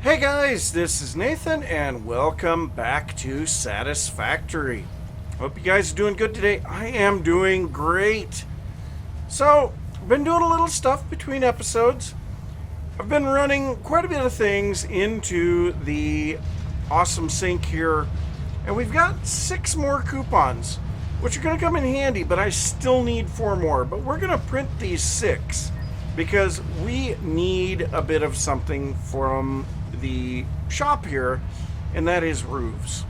Hey guys, this is Nathan and welcome back to Satisfactory. Hope you guys are doing good today. I am doing great. So, I've been doing a little stuff between episodes. I've been running quite a bit of things into the awesome sink here, and we've got 6 more coupons, which are going to come in handy, but I still need 4 more. But we're going to print these 6 because we need a bit of something from the shop here, and that is roofs.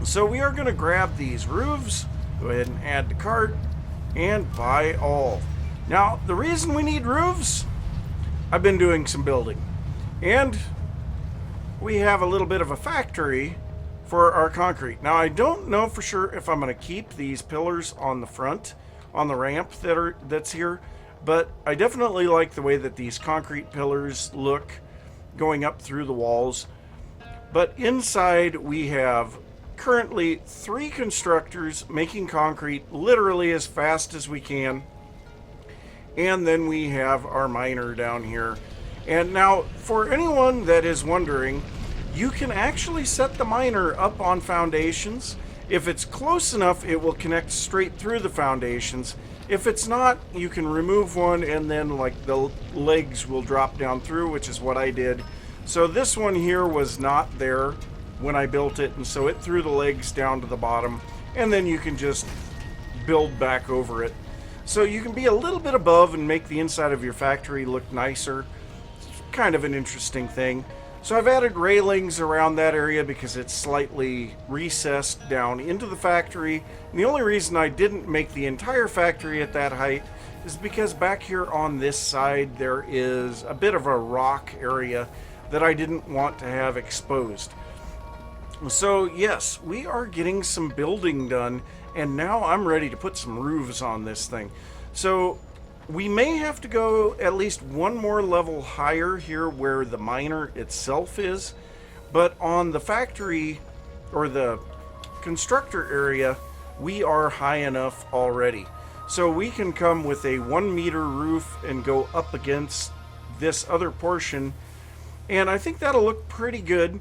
So we are going to grab these roofs, go ahead and add to cart, and buy all. Now, the reason we need roofs, I've been doing some building, and we have a little bit of a factory for our concrete. Now, I don't know for sure if I'm going to keep these pillars on the front, on the ramp that's here, but I definitely like the way that these concrete pillars look going up through the walls. But inside we have currently 3 constructors making concrete literally as fast as we can. And then we have our miner down here. And now, for anyone that is wondering, you can actually set the miner up on foundations. If it's close enough, it will connect straight through the foundations. If it's not, you can remove one and then like the legs will drop down through, which is what I did. So this one here was not there when I built it, and so it threw the legs down to the bottom, and then you can just build back over it. So you can be a little bit above and make the inside of your factory look nicer. It's kind of an interesting thing. So I've added railings around that area because it's slightly recessed down into the factory. And the only reason I didn't make the entire factory at that height is because back here on this side there is a bit of a rock area that I didn't want to have exposed. So yes, we are getting some building done, and now I'm ready to put some roofs on this thing. So we may have to go at least one more level higher here where the miner itself is, but on the factory or the constructor area, we are high enough already. So we can come with a 1-meter roof and go up against this other portion, and I think that'll look pretty good.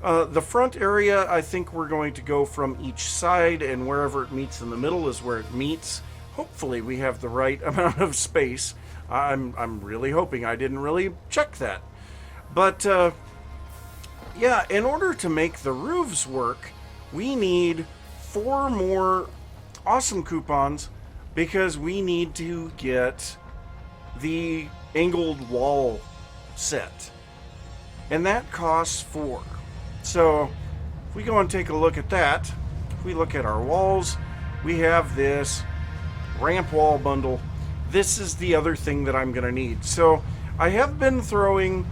The front area, I think we're going to go from each side, and wherever it meets in the middle is where it meets. Hopefully we have the right amount of space. I'm really hoping. I didn't really check that. But yeah, in order to make the roofs work, we need 4 more awesome coupons because we need to get the angled wall set. And that costs 4. So if we go and take a look at that, if we look at our walls, we have this ramp wall bundle. This is the other thing that I'm going to need. So I have been throwing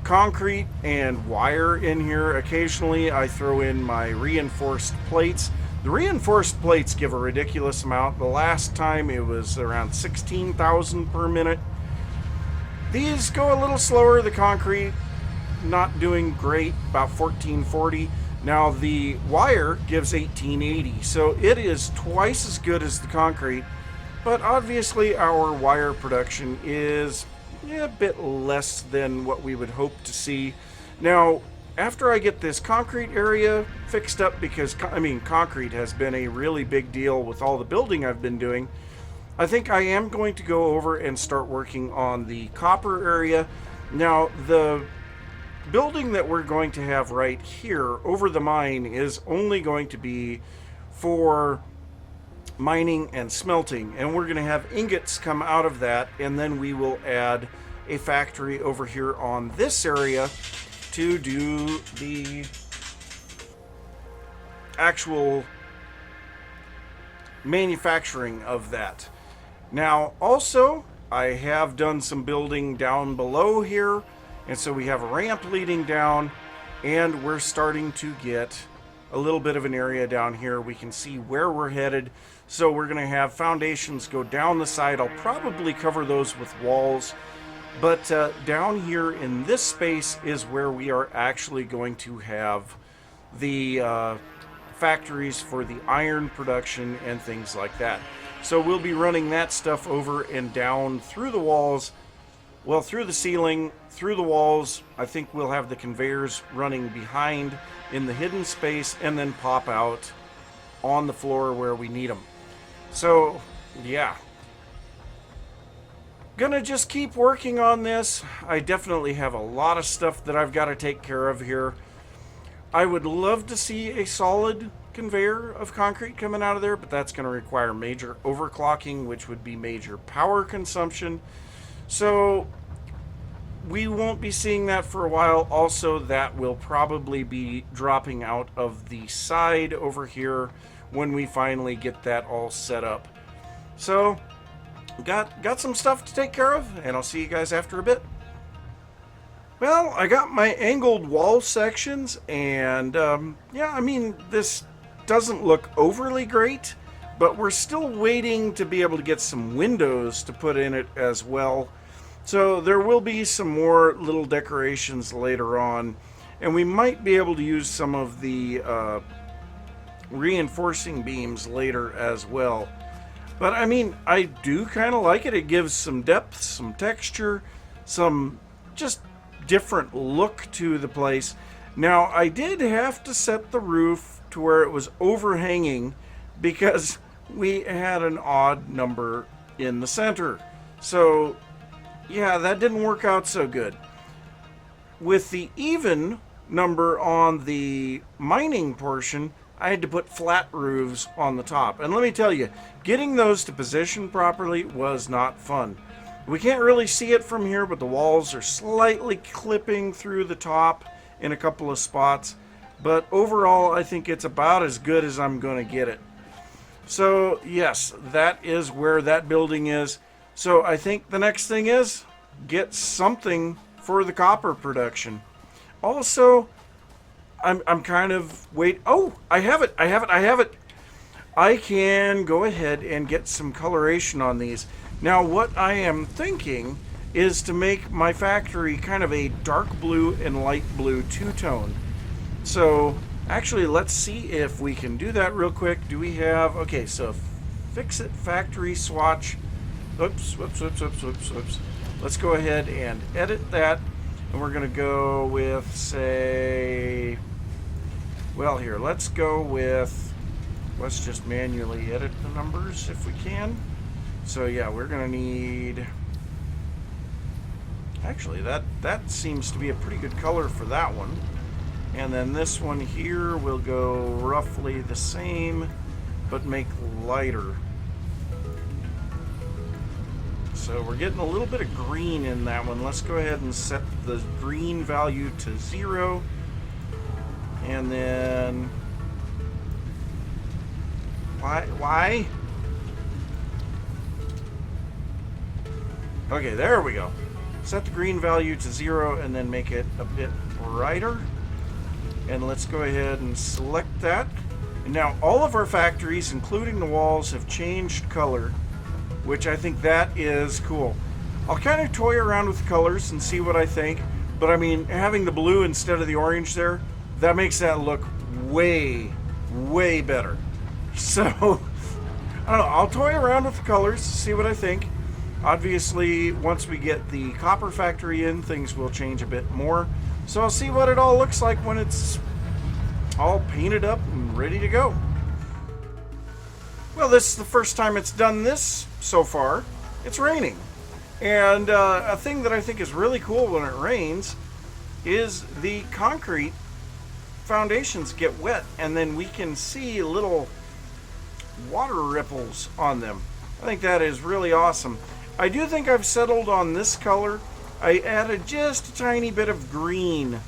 concrete and wire in here. Occasionally I throw in my reinforced plates. The reinforced plates give a ridiculous amount. The last time it was around 16,000 per minute. These go a little slower. The concrete not doing great, about 1440. Now the wire gives 1880, so it is twice as good as the concrete, but obviously our wire production is a bit less than what we would hope to see. Now, after I get this concrete area fixed up, because concrete has been a really big deal with all the building I've been doing, I think I am going to go over and start working on the copper area. Now, the building that we're going to have right here over the mine is only going to be for mining and smelting, and we're going to have ingots come out of that, and then we will add a factory over here on this area to do the actual manufacturing of that. Now also I have done some building down below here, and so we have a ramp leading down, and we're starting to get a little bit of an area down here. We can see where we're headed. So we're going to have foundations go down the side. I'll probably cover those with walls. But down here in this space is where we are actually going to have the factories for the iron production and things like that. So we'll be running that stuff over and down through the walls Well, through the ceiling, through the walls, I think we'll have the conveyors running behind in the hidden space and then pop out on the floor where we need them. So, yeah. Gonna just keep working on this. I definitely have a lot of stuff that I've got to take care of here. I would love to see a solid conveyor of concrete coming out of there, but that's going to require major overclocking, which would be major power consumption. So we won't be seeing that for a while. Also, that will probably be dropping out of the side over here when we finally get that all set up. So got some stuff to take care of, and I'll see you guys after a bit. Well, I got my angled wall sections, and yeah, I mean, this doesn't look overly great, but we're still waiting to be able to get some windows to put in it as well. So there will be some more little decorations later on, and we might be able to use some of the reinforcing beams later as well. But I mean, I do kind of like it. It gives some depth, some texture, some just different look to the place. Now, I did have to set the roof to where it was overhanging because we had an odd number in the center. So, yeah, that didn't work out so good. With the even number on the mining portion, I had to put flat roofs on the top. And let me tell you, getting those to position properly was not fun. We can't really see it from here, but the walls are slightly clipping through the top in a couple of spots. But overall, I think it's about as good as I'm going to get it. So, yes, that is where that building is. So I think the next thing is get something for the copper production. Also, I'm kind of oh, I have it. I can go ahead and get some coloration on these. Now, what I am thinking is to make my factory kind of a dark blue and light blue two-tone. So, actually, let's see if we can do that real quick. Do we have... Okay, so fix it factory swatch. Oops. Let's go ahead and edit that. And we're going to go with, say... Well, here, let's go with... Let's just manually edit the numbers if we can. So, yeah, we're going to need... Actually, that seems to be a pretty good color for that one. And then this one here will go roughly the same, but make lighter. So we're getting a little bit of green in that one. Let's go ahead and set the green value to 0. And then... Why? Okay, there we go. Set the green value to 0 and then make it a bit brighter. And let's go ahead and select that. And now all of our factories, including the walls, have changed color, which I think that is cool. I'll kind of toy around with the colors and see what I think. But I mean, having the blue instead of the orange there, that makes that look way, way better. So, I don't know, I'll toy around with the colors, see what I think. Obviously, once we get the copper factory in, things will change a bit more. So I'll see what it all looks like when it's all painted up and ready to go. Well, this is the first time it's done this so far. It's raining. And a thing that I think is really cool when it rains is the concrete foundations get wet, and then we can see little water ripples on them. I think that is really awesome. I do think I've settled on this color. I added just a tiny bit of green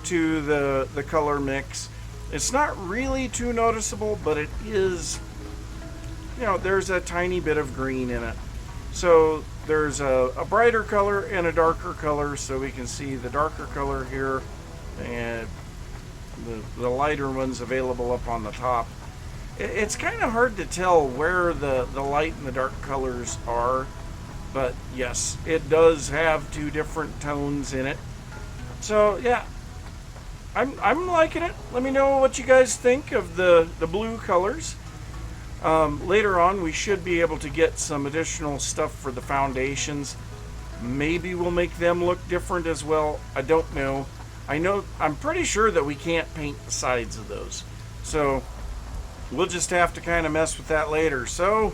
to the color mix. It's not really too noticeable, but it is, you know, there's a tiny bit of green in it. So there's a brighter color and a darker color, so we can see the darker color here and the lighter ones available up on the top. It's kind of hard to tell where the light and the dark colors are, but yes, it does have two different tones in it. So yeah, I'm liking it. Let me know what you guys think of the blue colors. Later on, we should be able to get some additional stuff for the foundations. Maybe we'll make them look different as well. I don't know. I'm pretty sure that we can't paint the sides of those. So we'll just have to kind of mess with that later. So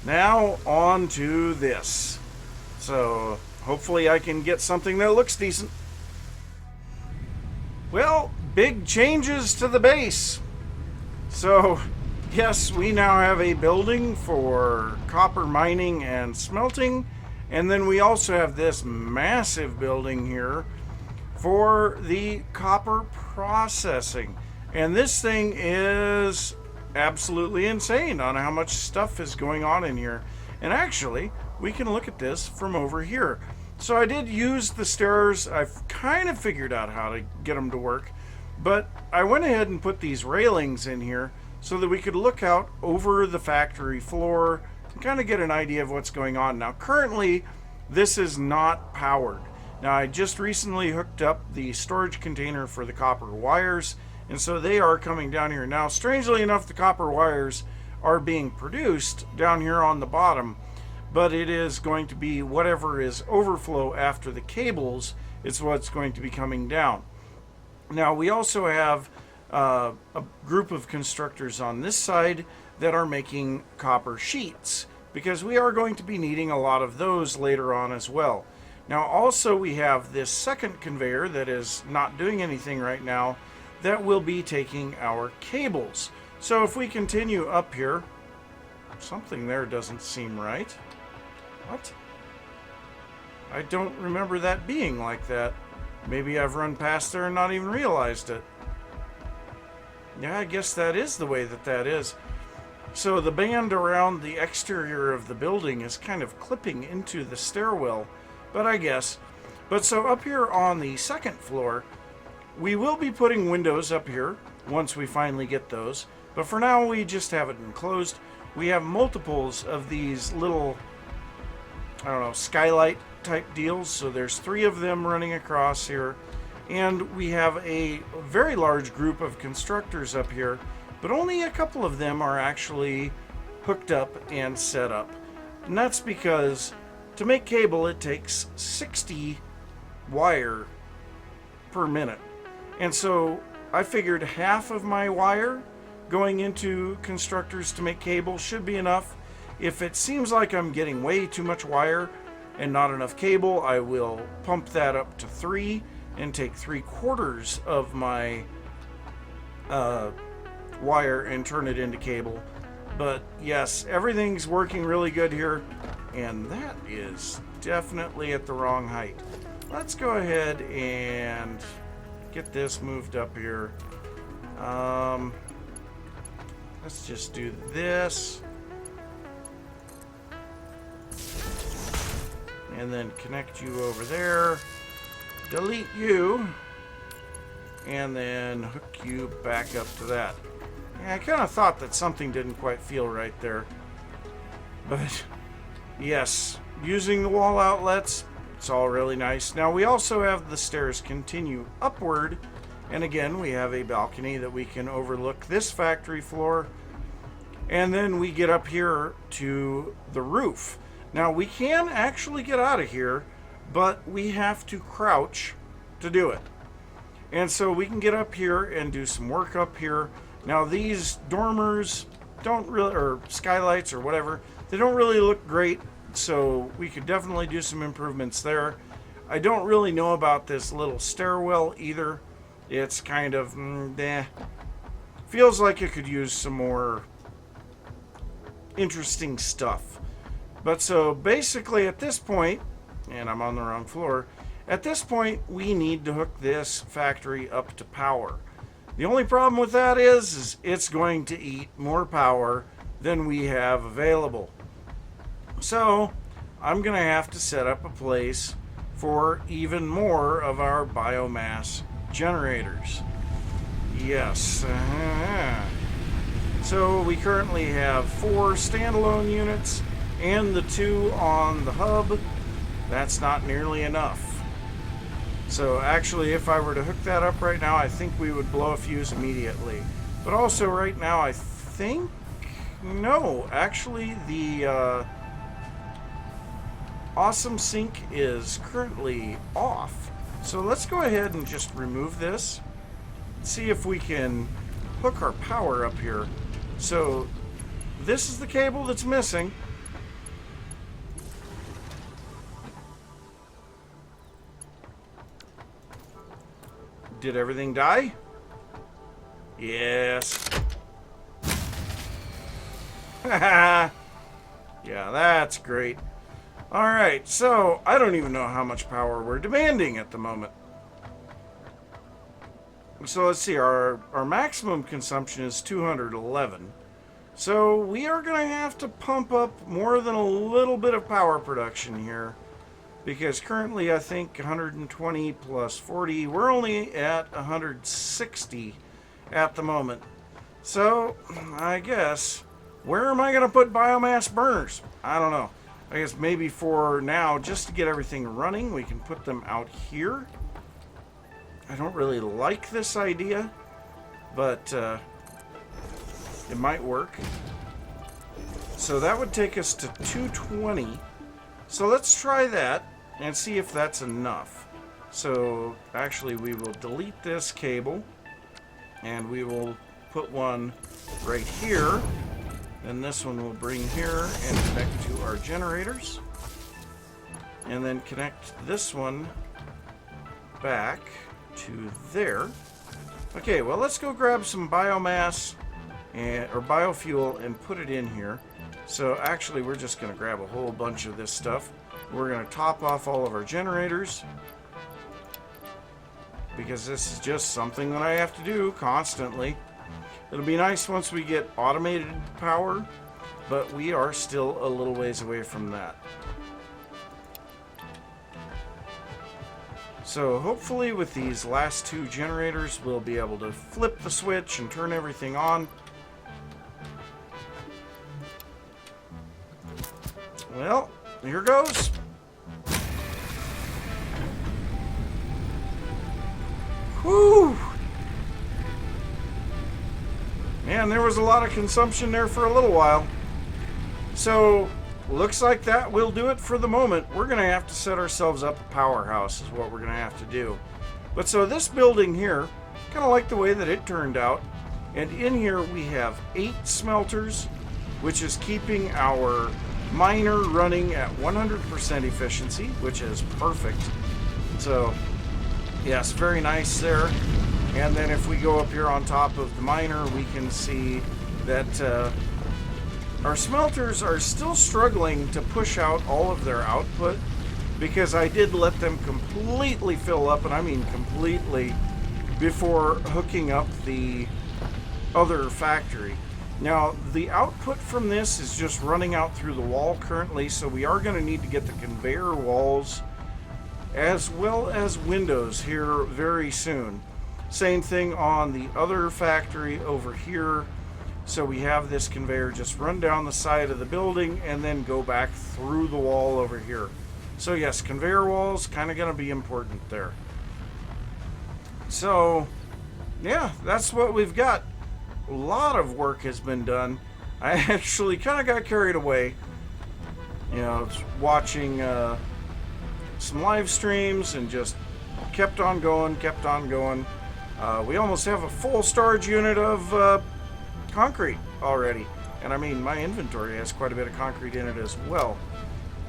now on to this. So hopefully I can get something that looks decent. Well, big changes to the base. So yes, we now have a building for copper mining and smelting. And then we also have this massive building here for the copper processing. And this thing is absolutely insane on how much stuff is going on in here. And actually, we can look at this from over here. So I did use the stairs. I've kind of figured out how to get them to work. But I went ahead and put these railings in here so that we could look out over the factory floor and kind of get an idea of what's going on. Now, currently, this is not powered. Now, I just recently hooked up the storage container for the copper wires, and so they are coming down here. Now, strangely enough, the copper wires are being produced down here on the bottom, but it is going to be whatever is overflow after the cables is what's going to be coming down. Now, we also have a group of constructors on this side that are making copper sheets, because we are going to be needing a lot of those later on as well. Now, also we have this second conveyor that is not doing anything right now that will be taking our cables. So if we continue up here, something there doesn't seem right. What? I don't remember that being like that. Maybe I've run past there and not even realized it. Yeah, I guess that is the way that is. So the band around the exterior of the building is kind of clipping into the stairwell, but I guess. But so up here on the second floor, we will be putting windows up here once we finally get those. But for now, we just have it enclosed. We have multiples of these little, I don't know, skylight type deals. So there's 3 of them running across here. And we have a very large group of constructors up here, but only a couple of them are actually hooked up and set up. And that's because to make cable, it takes 60 wire per minute. And so I figured half of my wire going into constructors to make cable should be enough. If it seems like I'm getting way too much wire and not enough cable, I will pump that up to 3 and take 3/4 of my wire and turn it into cable. But yes, everything's working really good here, and that is definitely at the wrong height. Let's go ahead and get this moved up here. Let's just do this, and then connect you over there, delete you, and then hook you back up to that. Yeah, I kind of thought that something didn't quite feel right there. But yes, using the wall outlets, it's all really nice. Now we also have the stairs continue upward, and again we have a balcony that we can overlook this factory floor, and then we get up here to the roof. Now we can actually get out of here, but we have to crouch to do it. And so we can get up here and do some work up here. Now these dormers don't really, or skylights or whatever, they don't really look great, so we could definitely do some improvements there. I don't really know about this little stairwell either. It's kind of, feels like it could use some more interesting stuff. But so basically at this point, and I'm on the wrong floor, at this point we need to hook this factory up to power. The only problem with that is it's going to eat more power than we have available. So I'm going to have to set up a place for even more of our biomass generators. Yes. So we currently have 4 standalone units and the 2 on the hub. That's not nearly enough. So actually, if I were to hook that up right now, I think we would blow a fuse immediately. But also right now, I think, no, actually Awesome Sync is currently off. So let's go ahead and just remove this. See if we can hook our power up here. So this is the cable that's missing. Did everything die? Yes. Yeah, that's great. Alright, so I don't even know how much power we're demanding at the moment. So let's see, our maximum consumption is 211. So we are going to have to pump up more than a little bit of power production here. Because currently I think 120 plus 40, we're only at 160 at the moment. So I guess, where am I going to put biomass burners? I don't know. I guess maybe for now, just to get everything running, we can put them out here. I don't really like this idea, but it might work. So that would take us to 220. So let's try that and see if that's enough. So actually we will delete this cable and we will put one right here. And this one we'll bring here and connect to our generators. And then connect this one back to there. Okay, well let's go grab some biomass or biofuel and put it in here. So actually we're just going to grab a whole bunch of this stuff. We're going to top off all of our generators because this is just something that I have to do constantly. It'll be nice once we get automated power, but we are still a little ways away from that. So hopefully with these last two generators, we'll be able to flip the switch and turn everything on. Well, here goes. Whew! Man, there was a lot of consumption there for a little while. So, looks like that will do it for the moment. We're going to have to set ourselves up a powerhouse is what we're going to have to do. But so this building here, kind of like the way that it turned out. And in here we have 8 smelters, which is keeping our miner running at 100% efficiency, which is perfect. So, yes, very nice there. And then if we go up here on top of the miner, we can see that our smelters are still struggling to push out all of their output because I did let them completely fill up, and I mean completely, before hooking up the other factory. Now, the output from this is just running out through the wall currently, so we are going to need to get the conveyor walls as well as windows here very soon. Same thing on the other factory over here. So we have this conveyor just run down the side of the building and then go back through the wall over here. So yes, conveyor walls kind of going to be important there. So yeah, that's what we've got. A lot of work has been done. I actually kind of got carried away, you know, watching some live streams and just kept on going. We almost have a full storage unit of concrete already. And I mean, my inventory has quite a bit of concrete in it as well.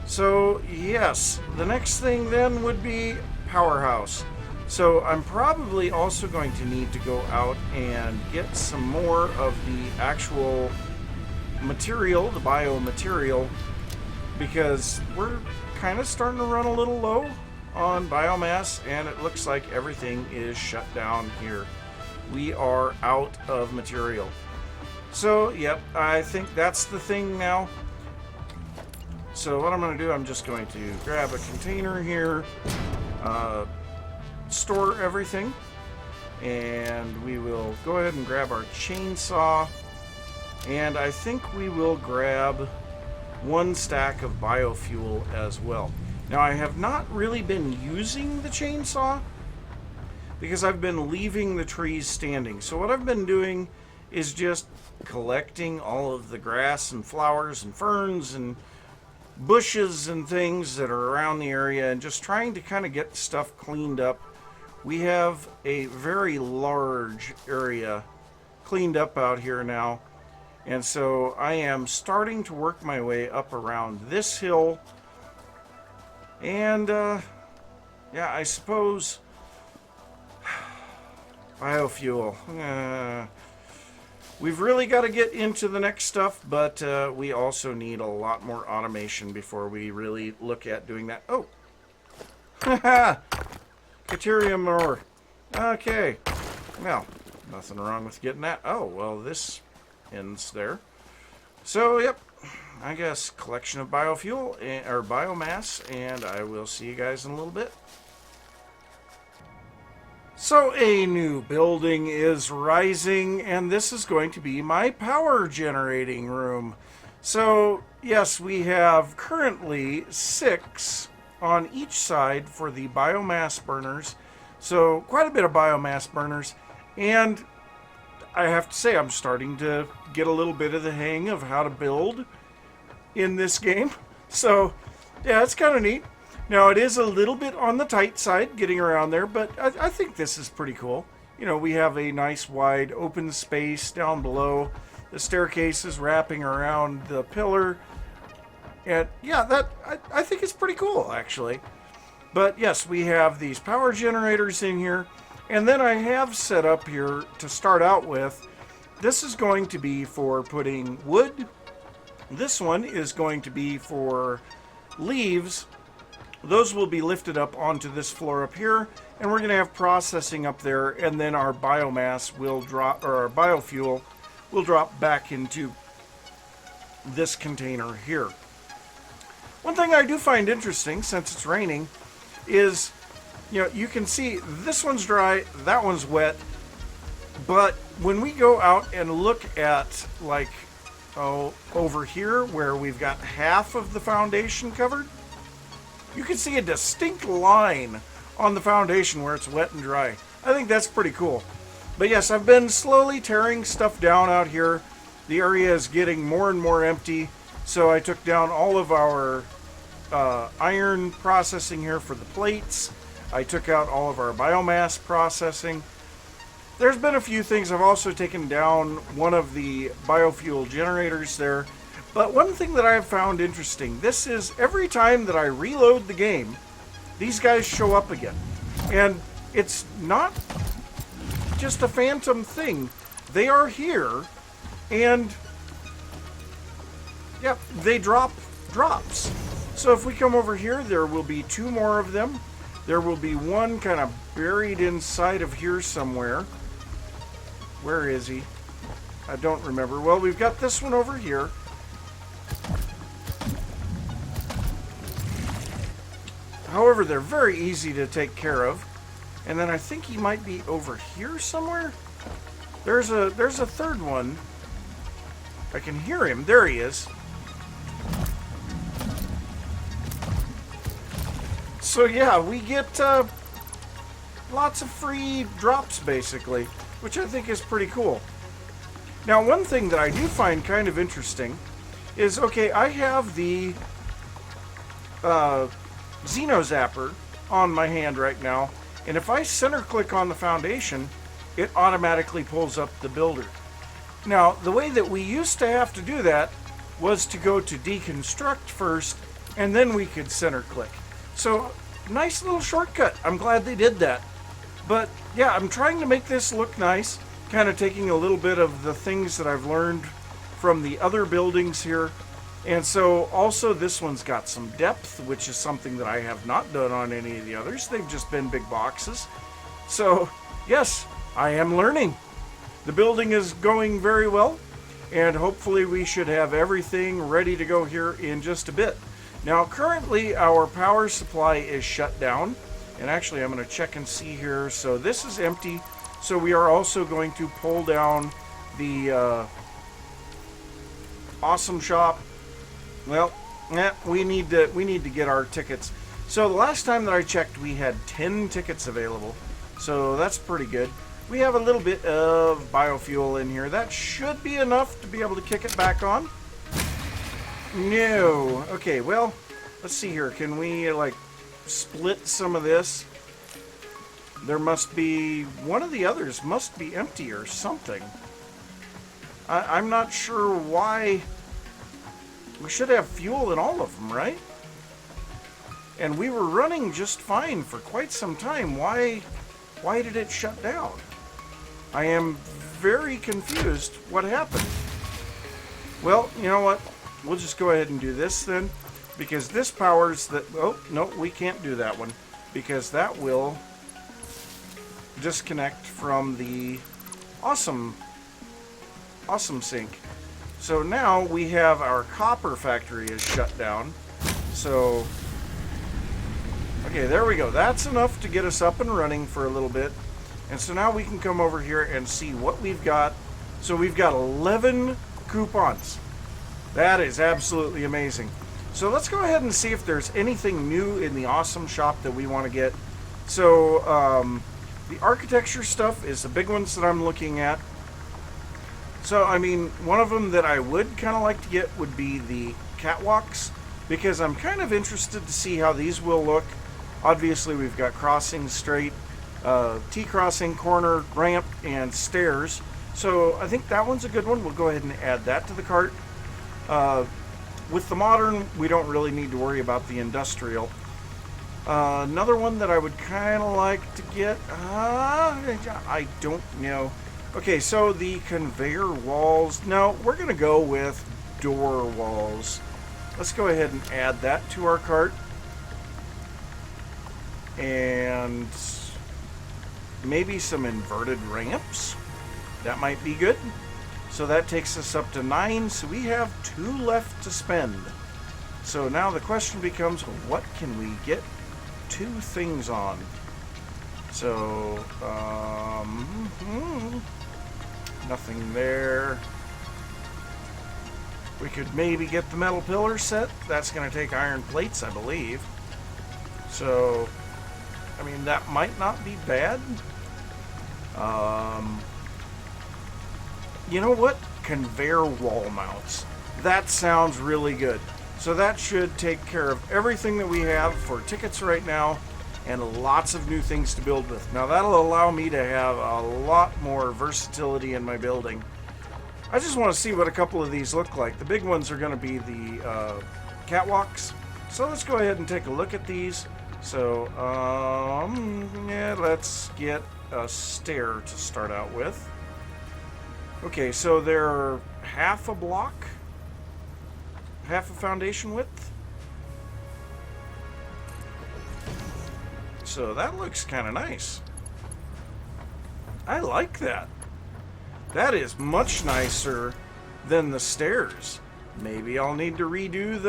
So yes, the next thing then would be powerhouse. So I'm probably also going to need to go out and get some more of the actual material, the biomaterial, because we're kind of starting to run a little low on biomass, and it looks like everything is shut down here. We are out of material. So, yep, I think that's the thing now. So what I'm going to do, I'm just going to grab a container here, store everything, and we will go ahead and grab our chainsaw, and I think we will grab 1 stack of biofuel as well. Now, I have not really been using the chainsaw because I've been leaving the trees standing. So what I've been doing is just collecting all of the grass and flowers and ferns and bushes and things that are around the area and just trying to kind of get stuff cleaned up. We have a very large area cleaned up out here now. And so I am starting to work my way up around this hill. And, yeah, I suppose biofuel. We've really got to get into the next stuff, but we also need a lot more automation before we really look at doing that. Oh! Haha! Deuterium ore. Okay. Well, nothing wrong with getting that. Oh, well, this ends there. So, yep. I guess collection of biofuel, or biomass, and I will see you guys in a little bit. So a new building is rising, and this is going to be my power generating room. So yes, we have currently 6 on each side for the biomass burners. So quite a bit of biomass burners, and I have to say I'm starting to get a little bit of the hang of how to build in this game. So yeah, it's kind of neat. Now, it is a little bit on the tight side getting around there, but I think this is pretty cool. You know, we have a nice wide open space down below. The staircase is wrapping around the pillar. And yeah, that I think it's pretty cool, actually. But yes, we have these power generators in here. And then I have set up here to start out with, this is going to be for putting wood. This one is going to be for leaves. Those will be lifted up onto this floor up here, and we're going to have processing up there, and then our biomass will drop, or our biofuel will drop back into this container here. One thing I do find interesting, since it's raining, is, you know, you can see this one's dry, that one's wet, but when we go out and look at, like, over here where we've got half of the foundation covered, you can see a distinct line on the foundation where it's wet and dry. I think that's pretty cool. But yes, I've been slowly tearing stuff down out here. The area is getting more and more empty. So I took down all of our iron processing here for the plates. I took out all of our biomass processing. There's been a few things. I've also taken down one of the biofuel generators there. But one thing that I've found interesting, this is every time that I reload the game, these guys show up again. And it's not just a phantom thing. They are here, and yeah, they drop drops. So if we come over here, there will be 2 more of them. There will be one kind of buried inside of here somewhere. Where is he? I don't remember. Well, we've got this one over here. However, they're very easy to take care of. And then I think he might be over here somewhere. There's a third one. I can hear him. There he is. So yeah, we get lots of free drops basically, which I think is pretty cool. Now, one thing that I do find kind of interesting is, okay, I have the Xeno Zapper on my hand right now, and if I center click on the foundation, it automatically pulls up the builder. Now, the way that we used to have to do that was to go to deconstruct first, and then we could center click. So, nice little shortcut. I'm glad they did that. But yeah, I'm trying to make this look nice, kind of taking a little bit of the things that I've learned from the other buildings here. And so also this one's got some depth, which is something that I have not done on any of the others. They've just been big boxes. So yes, I am learning. The building is going very well, and hopefully we should have everything ready to go here in just a bit. Now currently our power supply is shut down, and actually I'm going to check and see here. So this is empty, so we are also going to pull down the awesome shop. Well, we need to get our tickets. So the last time that I checked, we had 10 tickets available, so that's pretty good. We have a little bit of biofuel in here. That should be enough to be able to kick it back on. No. Okay, well, let's see here. Can we, like, split some of this? There must be... One of the others must be empty or something. I'm not sure why... We should have fuel in all of them, right? And we were running just fine for quite some time. Why did it shut down? I am very confused what happened. Well, you know what? We'll just go ahead and do this then. Because this powers the... Oh, no, we can't do that one. Because that will disconnect from the awesome sink. So now we have our copper factory is shut down. So... Okay, there we go. That's enough to get us up and running for a little bit. And so now we can come over here and see what we've got. So we've got 11 coupons. That is absolutely amazing. So let's go ahead and see if there's anything new in the awesome shop that we want to get. So the architecture stuff is the big ones that I'm looking at. So, I mean, one of them that I would kind of like to get would be the catwalks, because I'm kind of interested to see how these will look. Obviously, we've got crossing, straight, T-crossing, corner, ramp, and stairs. So I think that one's a good one. We'll go ahead and add that to the cart. With the modern, we don't really need to worry about the industrial. Another one that I would kind of like to get, I don't know. Okay, so the conveyor walls. No, we're going to go with door walls. Let's go ahead and add that to our cart. And maybe some inverted ramps. That might be good. So that takes us up to 9. So we have 2 left to spend. So now the question becomes, what can we get 2 things on? So, nothing there. We could maybe get the metal pillar set. That's going to take iron plates, I believe. So, I mean, that might not be bad. You know what? Conveyor wall mounts. That sounds really good. So that should take care of everything that we have for tickets right now, and lots of new things to build with. Now that'll allow me to have a lot more versatility in my building. I just want to see what a couple of these look like. The big ones are going to be the catwalks. So let's go ahead and take a look at these. So, yeah, let's get a stair to start out with. Okay, so they're half a block, half a foundation width. So that looks kind of nice. I like that. That is much nicer than the stairs. Maybe I'll need to redo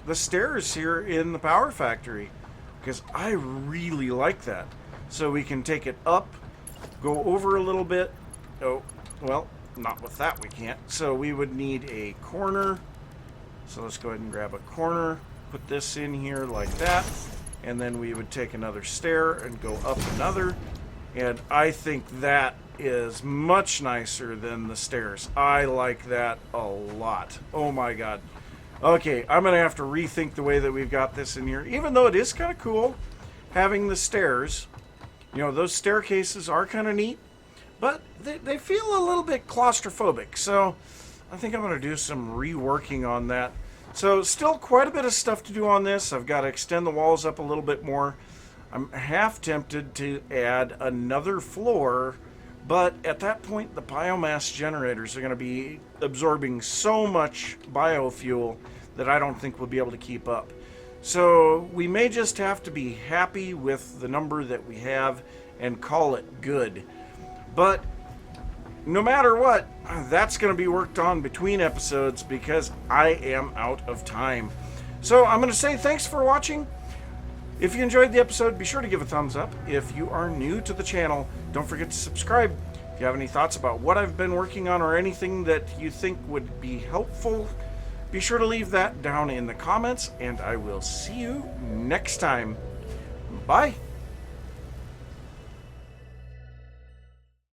the stairs here in the Power Factory, because I really like that. So we can take it up, go over a little bit. Oh, well, not with that we can't. So we would need a corner. So let's go ahead and grab a corner, put this in here like that, and then we would take another stair and go up another. And I think that is much nicer than the stairs. I like that a lot. Oh my god. Okay, I'm going to have to rethink the way that we've got this in here. Even though it is kind of cool having the stairs. You know, those staircases are kind of neat. But they feel a little bit claustrophobic. So I think I'm going to do some reworking on that. So still quite a bit of stuff to do on this. I've got to extend the walls up a little bit more. I'm half tempted to add another floor. But at that point, the biomass generators are going to be absorbing so much biofuel that I don't think we'll be able to keep up. So we may just have to be happy with the number that we have and call it good. But no matter what, that's going to be worked on between episodes because I am out of time. So I'm going to say thanks for watching. If you enjoyed the episode, be sure to give a thumbs up. If you are new to the channel, don't forget to subscribe. If you have any thoughts about what I've been working on or anything that you think would be helpful, be sure to leave that down in the comments, and I will see you next time. Bye.